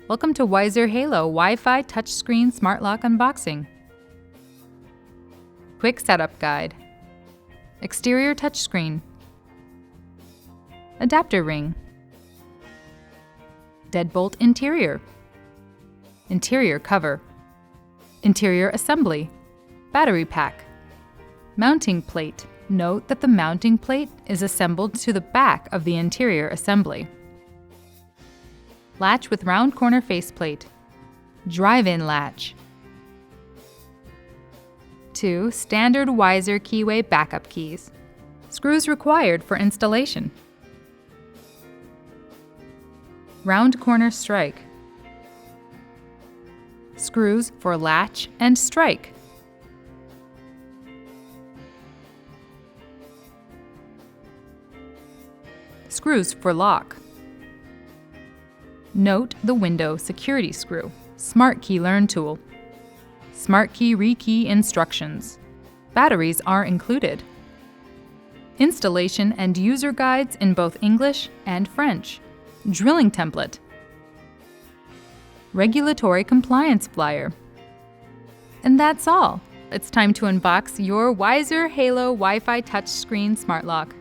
Welcome to Weiser Halo Wi-Fi Touchscreen Smart Lock Unboxing. Quick Setup Guide. Exterior touchscreen. Adapter ring. Deadbolt interior. Interior cover. Interior assembly. Battery pack. Mounting plate. Note that the mounting plate is assembled to the back of the interior assembly. Latch with round corner faceplate. Drive-in latch. 2 standard Weiser keyway backup keys. Screws required for installation. Round corner strike. Screws for latch and strike. Screws for lock. Note the window security screw. Smart key learn tool. Smart key rekey instructions. Batteries are included. Installation and user guides in both English and French. Drilling template. Regulatory compliance flyer. And that's all. It's time to unbox your Weiser Halo Wi-Fi touchscreen smart lock.